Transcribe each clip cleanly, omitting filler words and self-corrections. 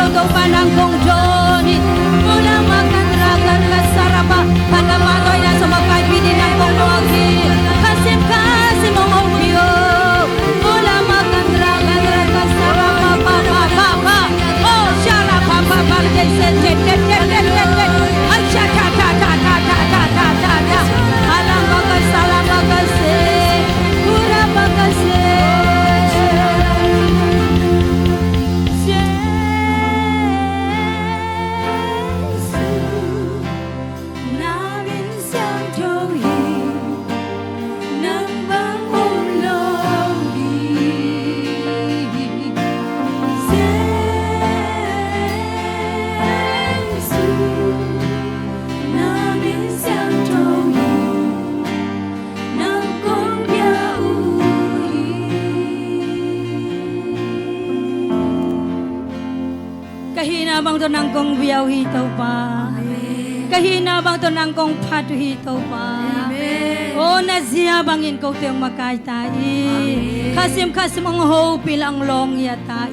to panang kong Johnny. Mula makandragan ka sarapa. Panamatoy na sumakay pininang kong luwagi. Kasim mong obyo. Mula makandragan ka sarapa. Pa. Oh, syarapa pa. Ay, ta. Alam bagas, salam bagas. Pura bagas. Kahina bang to nang kong biyaw hitaw pa? Kahina bang to nang kong patu hitaw pa? O naziya bangin ko tiyong makaitai. Kasim ang hopi lang long yatai.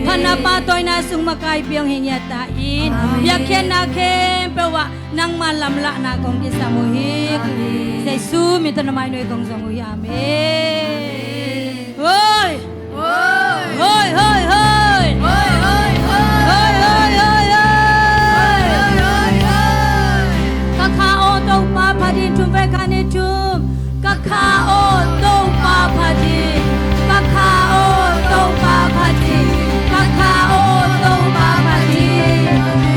Panapatoy na sung makaibiyong hingyatai. Yakyan na kempewa nang malamla na kong isamuhik. Say sum ito naman ino ikong samuhi. Amen. Hoy! Hoy! Hoy! Hoy! Hoy! Kakao to papadin tumvekanitum. Kakao to papadin. Kakao to papadin. Kakao to papadin.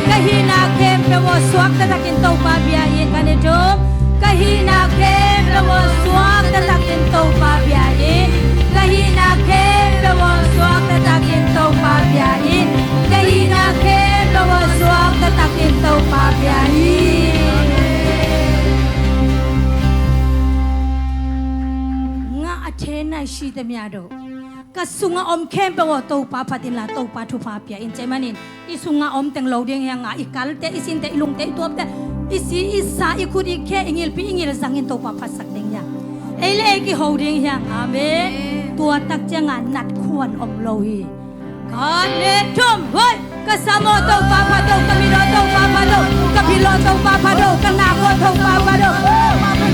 Kahina kempe mo swak tatakin to pabiyahin kanitum. Kahina kempe mo swak tatakin to pabiyahin. Kahina kempe mo swak tatakin to pabiyahin. Kahina kempe mo swak tatakin to pabiyahin. Chena shi te miado kasunga om kempe wo to pa patin la to pa thu pa pia in chemanin isunga om teng lo ding yang ikal te isin te ilung te top te isi isa ikudi ke ingil pi ingil sangin to pa pasak ding yang ele ki holding yang amen tua tak jangan nat khuan om lo hi kan le thum hoi kasamo to pa pa to kamilo to pa pa to kapilo to pa pa to kanako to pa pa to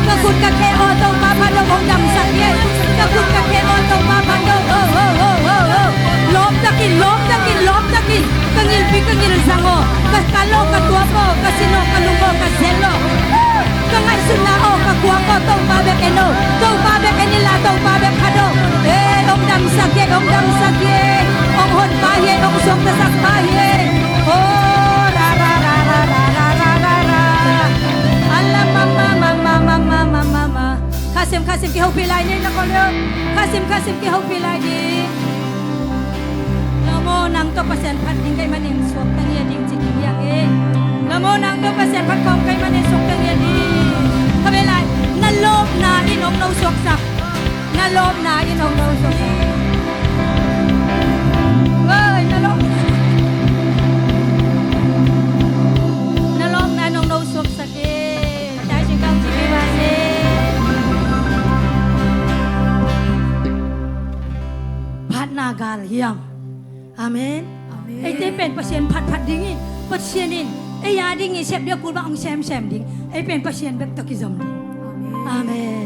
kakut kake o to pa pa to ong dam sakye kakut kake o to pa pa to lom takin kangil pi kangil sango kaskalo katua po kasino kalungo kaselo kangai sunao kakua ko to pa be eno to pa be enila to pa be kado ong dam sakye ong hon pa ye ong sok tasak pa ye oh ra ala mama kasim ki ho pilay ni nakolo kasim ki ho pilay ni lamo nang to pasen phat ding kay manin sok tang ya ding chiking yang lamo nang to pasen phat kong kay manin sok tang ya di kabelay nalob na inong no sok sak nalob na inong no sok sak ơi nalob na inong no sok sak trái ching kang chi ba se nagal yang amen ai te pen pasien phat dingin pasienin ai ya ding sep dia pul bang sem ding ai pen pasien bek takizam ding amen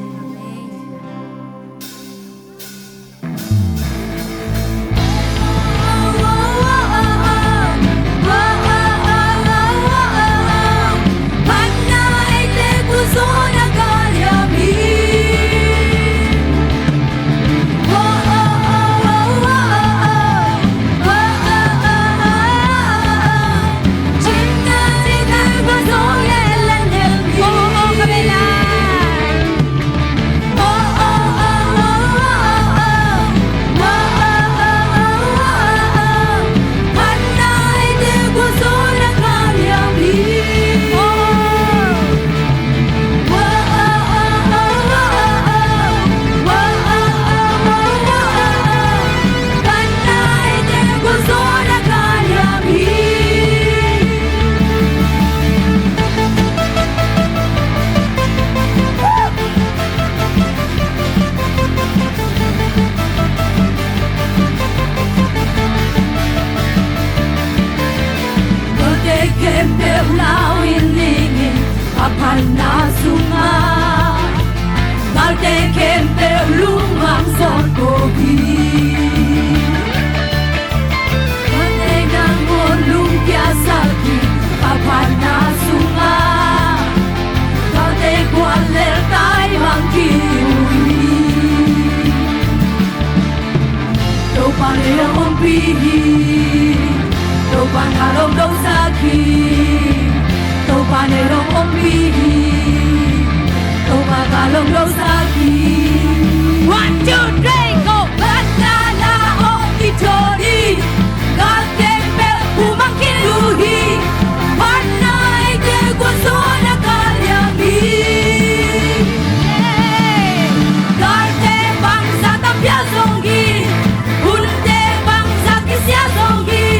Kapana sunga Galte kempe lumang son kogi Kane nang lumpia saki Kapana sunga Galte kualer tai mangkiui Topane ompihi Topana long dong saki Topane long ompihi Topana long dong saki 1, 2, 3, go! Banana o kitori Kakempe umangkiluhi Panay de guasona kalyami Karte bangsa tapya zongi Unte bangsa kisya zongi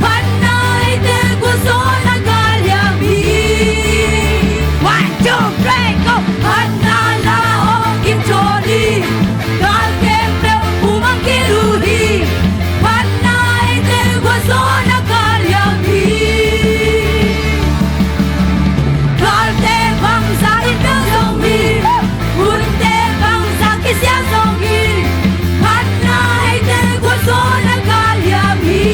Panay de guasona kalyami 1, 2, 3, go! Banana o kitori Kakempe umangkiluhi Panay de guasona kalyami Karte bangsa ito zongi Unte bangsa kisya zongi Panay de guasona kalyami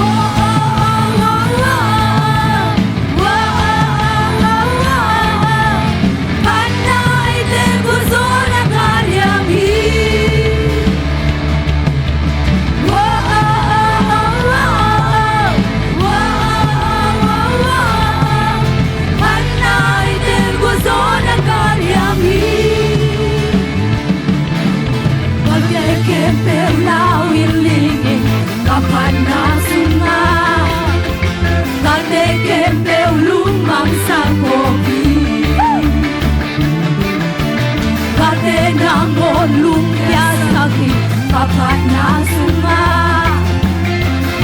Oh, oh, oh, oh, oh. Oh, oh, oh, oh. Panay de guasona kalyami Oh, oh, oh, oh, oh. Oh, oh, oh, oh. Panay de guasona kalyami Pagkakempe lawilingin Kapana sunga Kakekempe lumang sa kopi Kate namo lumpia saki Kapana sunga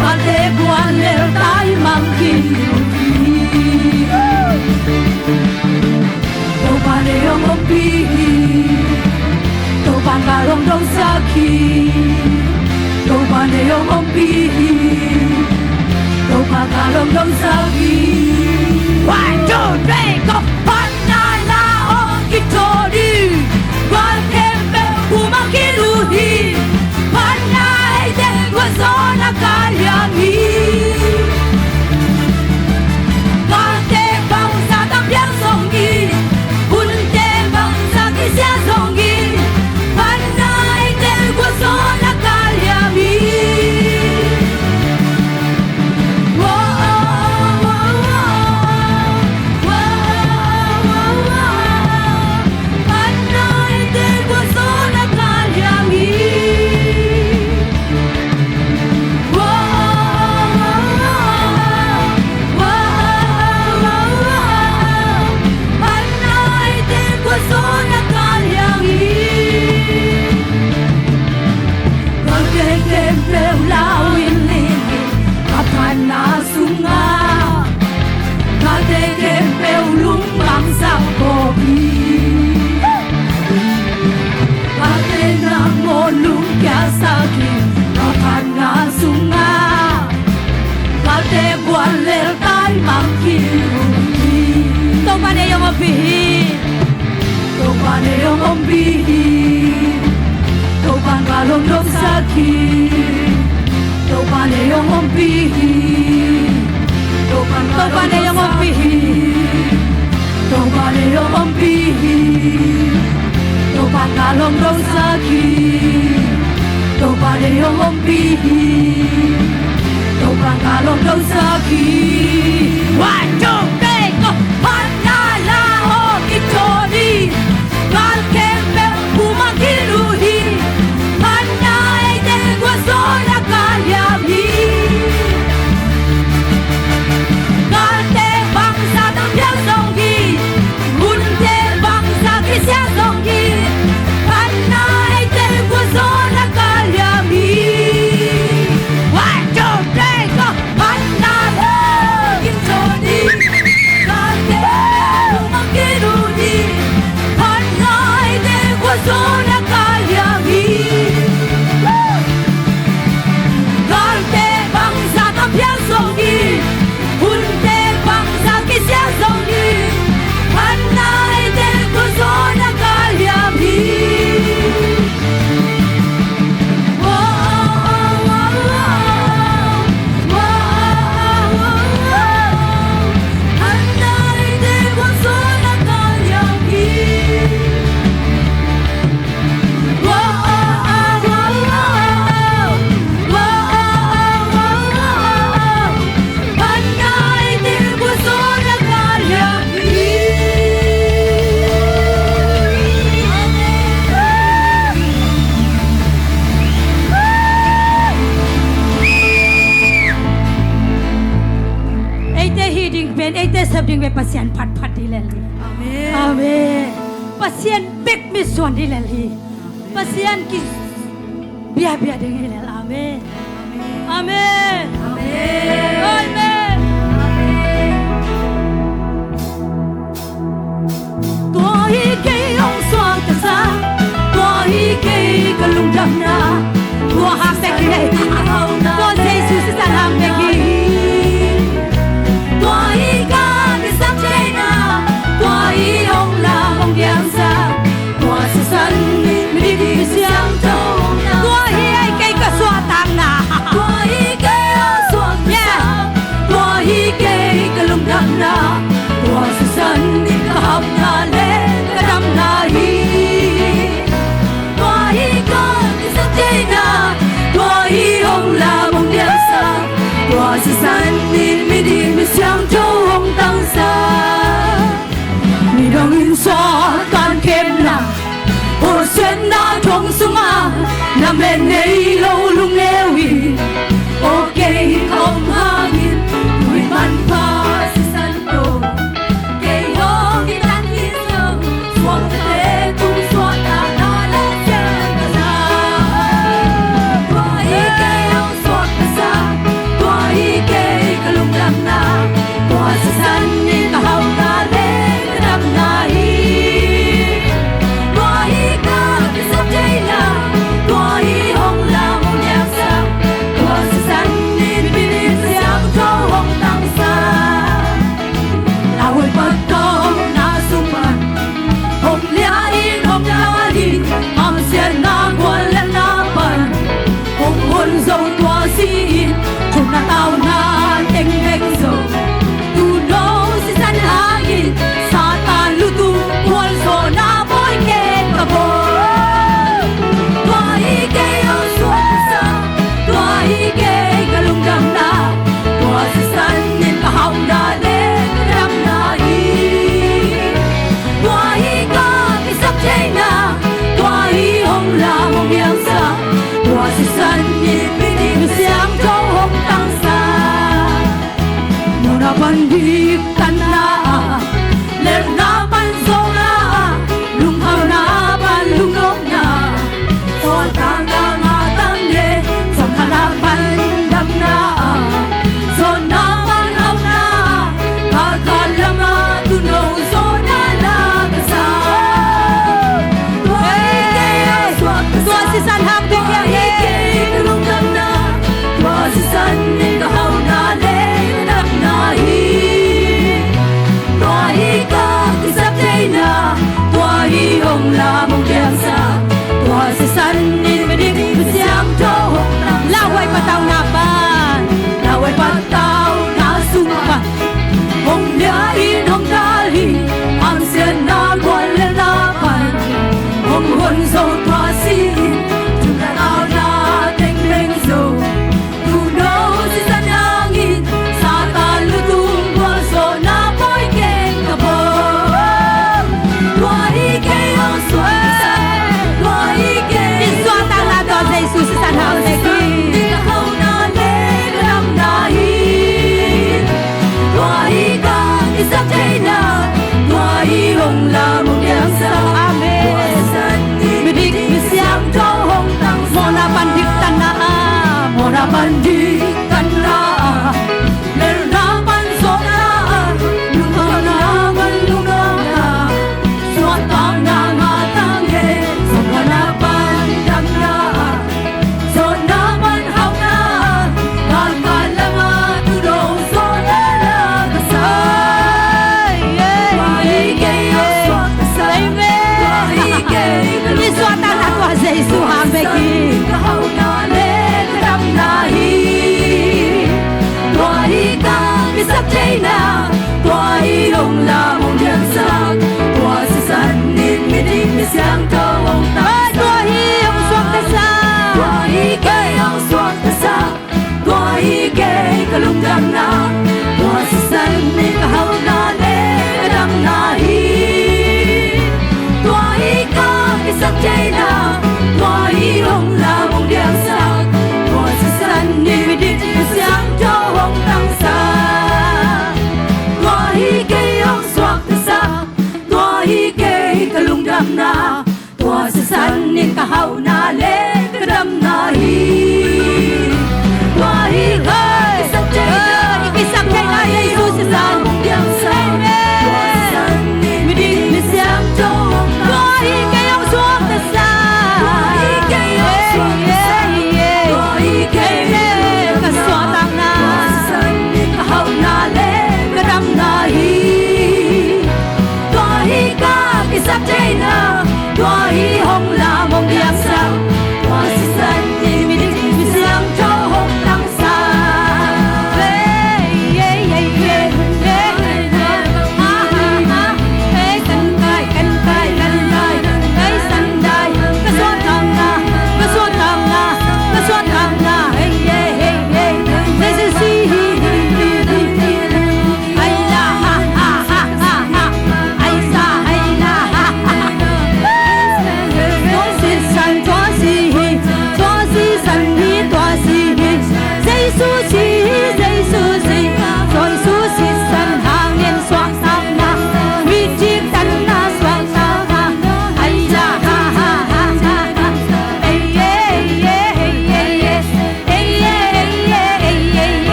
Kate bualer tay mangkinuki Topane yung ompihi Topang kalong dong saki Topane yung ompihi Topang kalong dong saki 1, 2, 3, go! Panala o kitori Kakempe umangkiluhi Panay de guasona kalyami Kate bangsa tapyang zongi Unte bangsa kisya zongi Panay de guasona kalyami Oh, oh, oh, oh, oh. Oh, oh, oh, oh. Panay de guasona kalyami Oh, oh, oh, oh. Oh, oh, oh, oh. Panay de guasona kalyami Kakekempe ulawilingin Kapana sunga Kakekempe ulumang sa kopi Kate namo lumpia saki Kapana sunga Kate bualer tay mangkiluhi Topane yung ompihi Topane yung ompihi Topang kalong dong saki Topane yung ompihi Topane yung ompihi Topane yung ompihi Topang kalong dong saki Topane yung ompihi Topang kalong dong saki 1, 2, 3, go! Panala o kitori Kakempe umangkiluhi Panay de guasona kalyami Kate bangsa tapyang zongi Unte bangsa kisya zongi Panay de guasona kalyami 1, 2, 3, go! Panala sabding be pasien phat phat di leli amen pasien bek mi suan di leli pasien ki bia bia ding leli amen amen amen tua hi ke ong suan ta sa tua hi ke ka lung dam na tua ha pe ke tua Jesus sa ham pe ke tua hi ka ke sa che na tua hi ong la mong diang sa tua sa san mi di siang to tua hi ai ke ka swa tang na tua hi ke ong suan ta sa tua hi ke ka lung dam na tua sa san ni ka hap na le ka dam na hi tua hi ka ke sa che na tua hi ong la mong diang sa tua sa san ni mi di mi siang to ong tang sa mi dong in so kan kem na or sen na thong sunga na men nei lo lung lewi okay không hangin wi man pa si san do ke yo ki tan hi so swang te tung so ta na la chen ta tua hi ke ong so ta sa tua hi ke ka lung lam na tua sa san ni ka hau na le ka dam na hi tua hi ka ki sa te na tua hi hong la mong yang sa tua sa san ni bi ni siang to hong tang sa la wei pa to na sung man hong lia in hong la li am sia na quan la na pan hong hon zo tua si in chung na tao na teng teng zo tu no si san ha in sa ta lu tu quan zo na boy ke ka bo tua hi ke ong suan sa tua hi ke ka lung dam na tua si san nin ka hau na le ka dam na hi tua hi ka ki sap che na tua hi hong la mong yang sa tua si san nin mi di mi siang to hong tang sa no na ban di tan na le na ban so na lung hau na ban lung nok na so tang na nga tang le so na la ban dam na so na ban hau na ka ka la ma tu no so na la ka sa tua hi ke tua si san ham pe ke ka lung dam na tua si san ni ka hau na le ka dam na hi tua hi ka ki sap te na tua hi hong la mong diang sa tua si san ni mi di mi siang to la wai pa tao na ban la wai pa tao na sung pa hong lia in hong da li am sia na quan le na pan hong hon zo tua si chung na tao na teng teng zo tu no si san ang in sa ta lu tung quan zo na boy ke ka bo tua hi ke ong suan sa tua hi ke in so ta la do Jesus si san hau le ki ka hau na le ka dam na hi tua hi ka ki sap te na tua hi hong la mong yang sa amen mi dik mi siang to hong tang mo na ban dik tan na mo na ban dik tan na le na ban so na lung hau na ban lung no na so tang na nga tang he so na ban dam na so na ban hau na ka ka la ma tu do so na la ka sa tua hi ke ong so ta sa tua hi ke ka lung so ta la tua Jesus ham pe ki ka hau na le ka dam na hi tua hi ka ki sap che na tua hi hong la mong diang sa tua si san nin mi di mi siang to hong tang tua hi ong suan ta sa tua hi ke ong suan ta sa tua hi ke ka lung dam na tua si san ni ka hau na le ka dam na hi tua hi ka ki sap che na tua hi hong la mong diang sa tua si san ni mi di mi siang to hong tang sa tua hi ke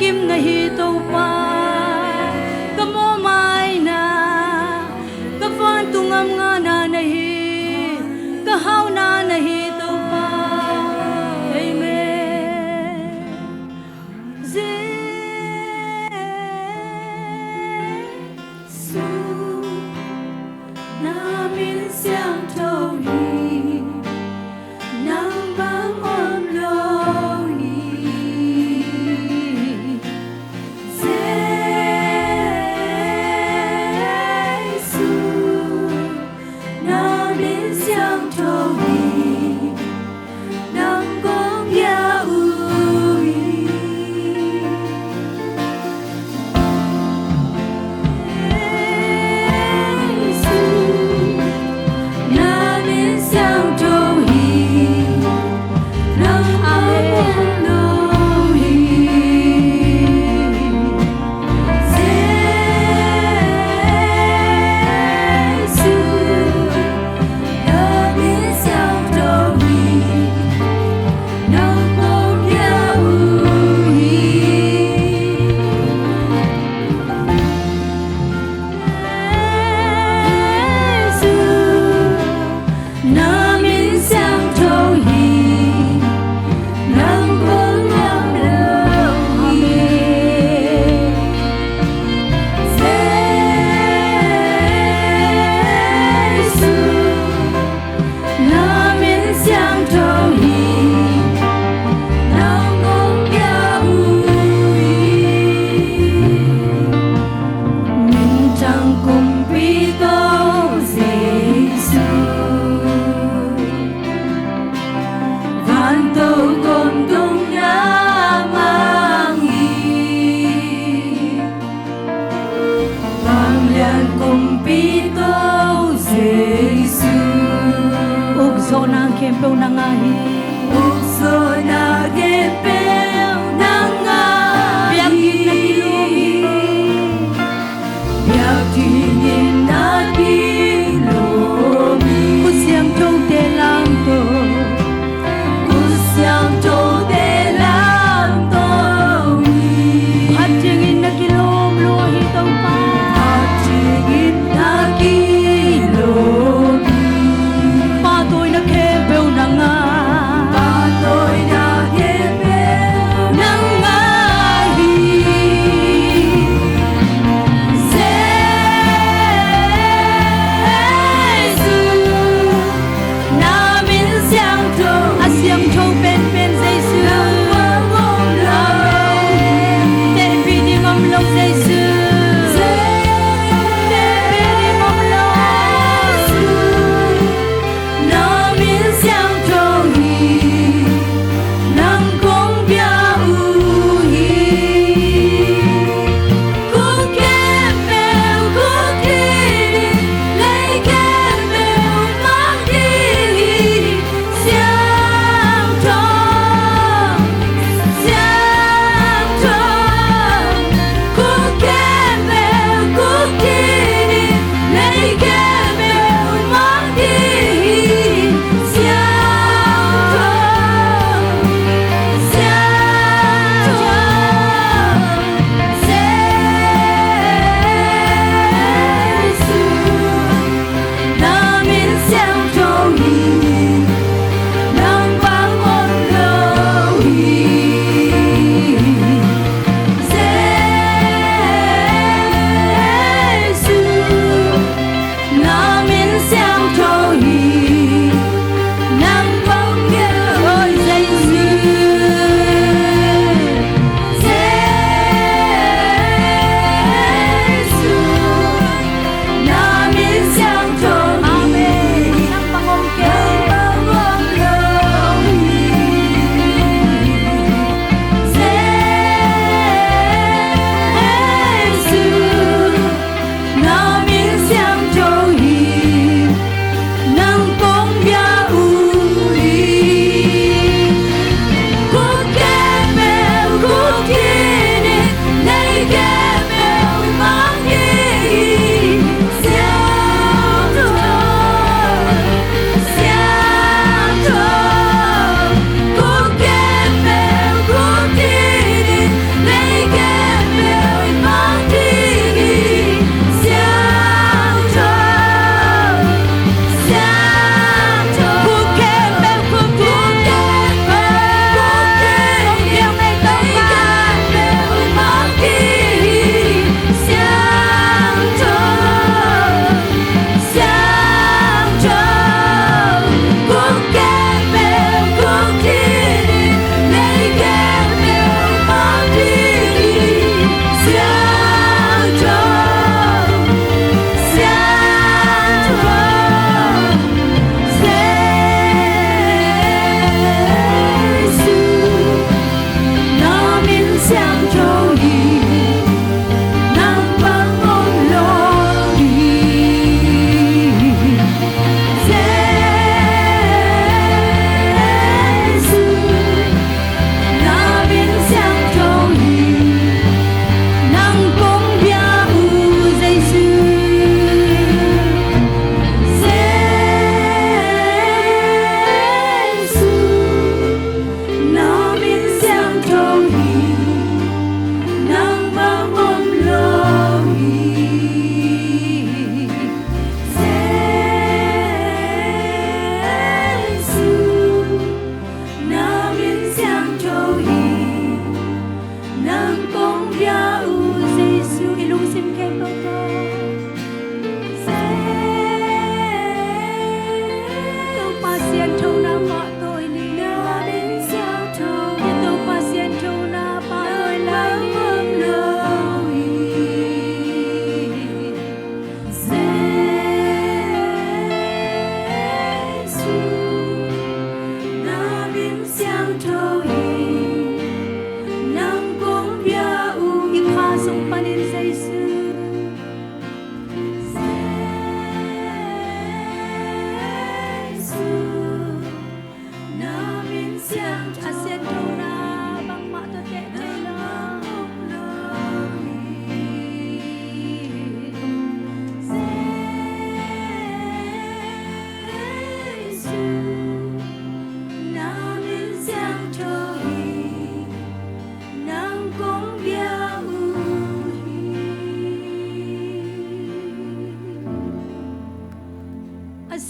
kim na hi to pa ka mo mai na ka fan tu ngam nga na na hi ka hau na hi to pa amen Giêsu namin siyang tawhi nang bangom lohi Giêsu namin siyang tawhi nang gong yaui Giêsu namin siyang tawhi nang bangom lohi Giêsu namin siyang tawhi nang gong yaui Giêsu namin siyang tawhi nang bangom lohi Giêsu namin siyang tawhi nang gong yaui mình chẳng cùng biết đâu Giêsu van tô cùng tung đã mang vang lên cùng biết đâu Giêsu ug zo na kempeu na ngahi ug zo na kempeu na ngahi biak tingin na kilomi kusiang trâu tê lang tô kusiang trâu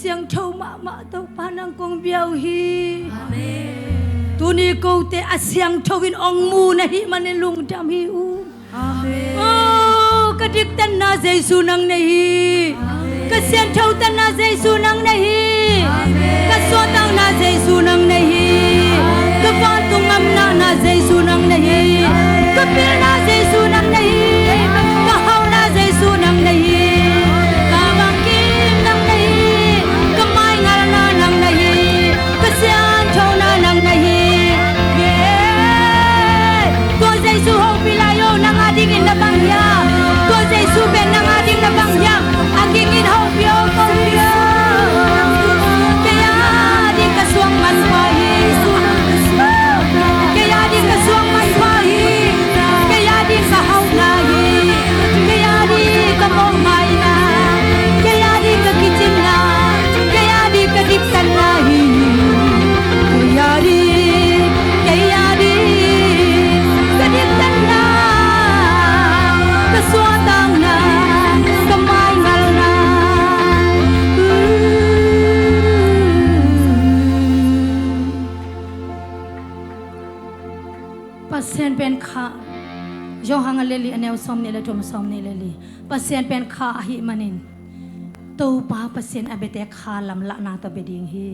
siang thâu ma tàu pa nang kong biao hi tu ni câu te siang thâu in ong mu na hi man lung dam hi u oh kadik tan na Jesu nang nahi ka siang thâu tan na Jesu nang nahi ka so tang na Jesu nang nahi ka pa tung am na Jesu nang nahi ka pil na Jesu nang nahi ka hau na Jesu nang nahi ka bang kim nang nahi ka mai ngal na nang nahi ka siang thâu na nang nahi to Jesu ho pilayo nang ading in labang ya to Jesu ben nang ading labang ya aging in ho pio ko pio kaya di kasuang man pahi kaya di kasuang man pahi kaya di kahaw nahi kaya di kamong mai na kaya di kakicin na kaya di kadiktan nahi kaya di kadiktan na kasuatang na kamay ngal na pasien pen kha jo hang leli anew som ne la tom som ne leli pasien pen kha hi manin to pa pasien abete kha lam la na to beding hi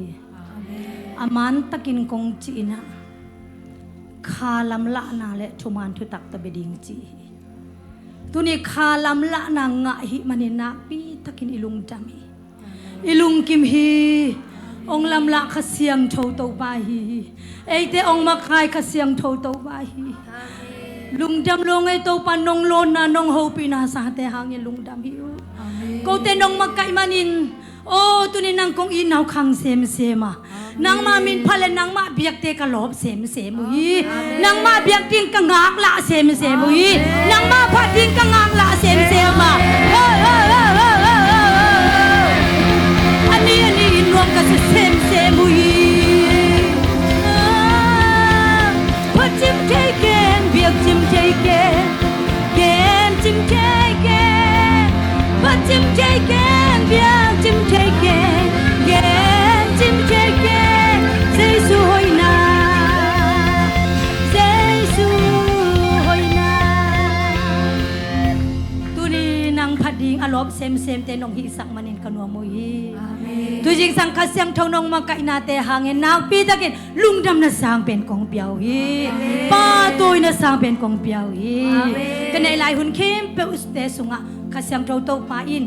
aman takin kong chi na kha lam la na le thuman thu tak to beding chi tu ni kha lam la na nga hi manin na pi takin ilung jami ilung kim hi ong lam la kha siang tho to ba hi ei te ong ma khai kha siang tho to ba hi lung dam long ei to pa nong lon na nong ho pi na sa te hang ye lung dam hi ko te nong ma kai manin o tu ni nang kong inaw khang sem sema nang ma min phale nang ma biak te ka lob sem sem hi nang ma biak ting ka ngak la sem sem hi nang ma pha ting ka ngak la sem sem ma ani inwam ka sem sem hi pha chim thei ken biak chim thei ken chim thei ken pha chim thei ken biak chim thei ken chim thei ken Jesu hoi na Jesu hoi na tu ni nang phading alop sem sem te nong hi sang manin kanwa mo hi tu jing sang khasyang thong nong ma kai na te hangin nak pi takin lungdam na sang pen kong piao hi pa toy na sang pen kong piao hi kanai lai hun khem pe uste sunga khasyang tho to pa in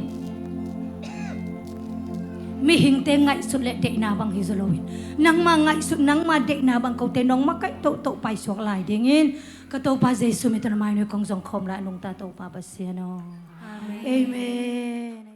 mi hing te ngai sut le de na bang hi zolowin nang ma ngai sut nang ma de na bang ko te nong ma kai to pai sok lai dingin ka to pa Jesu mi tan mai no kong jong khom la nong ta to pa ba se no amen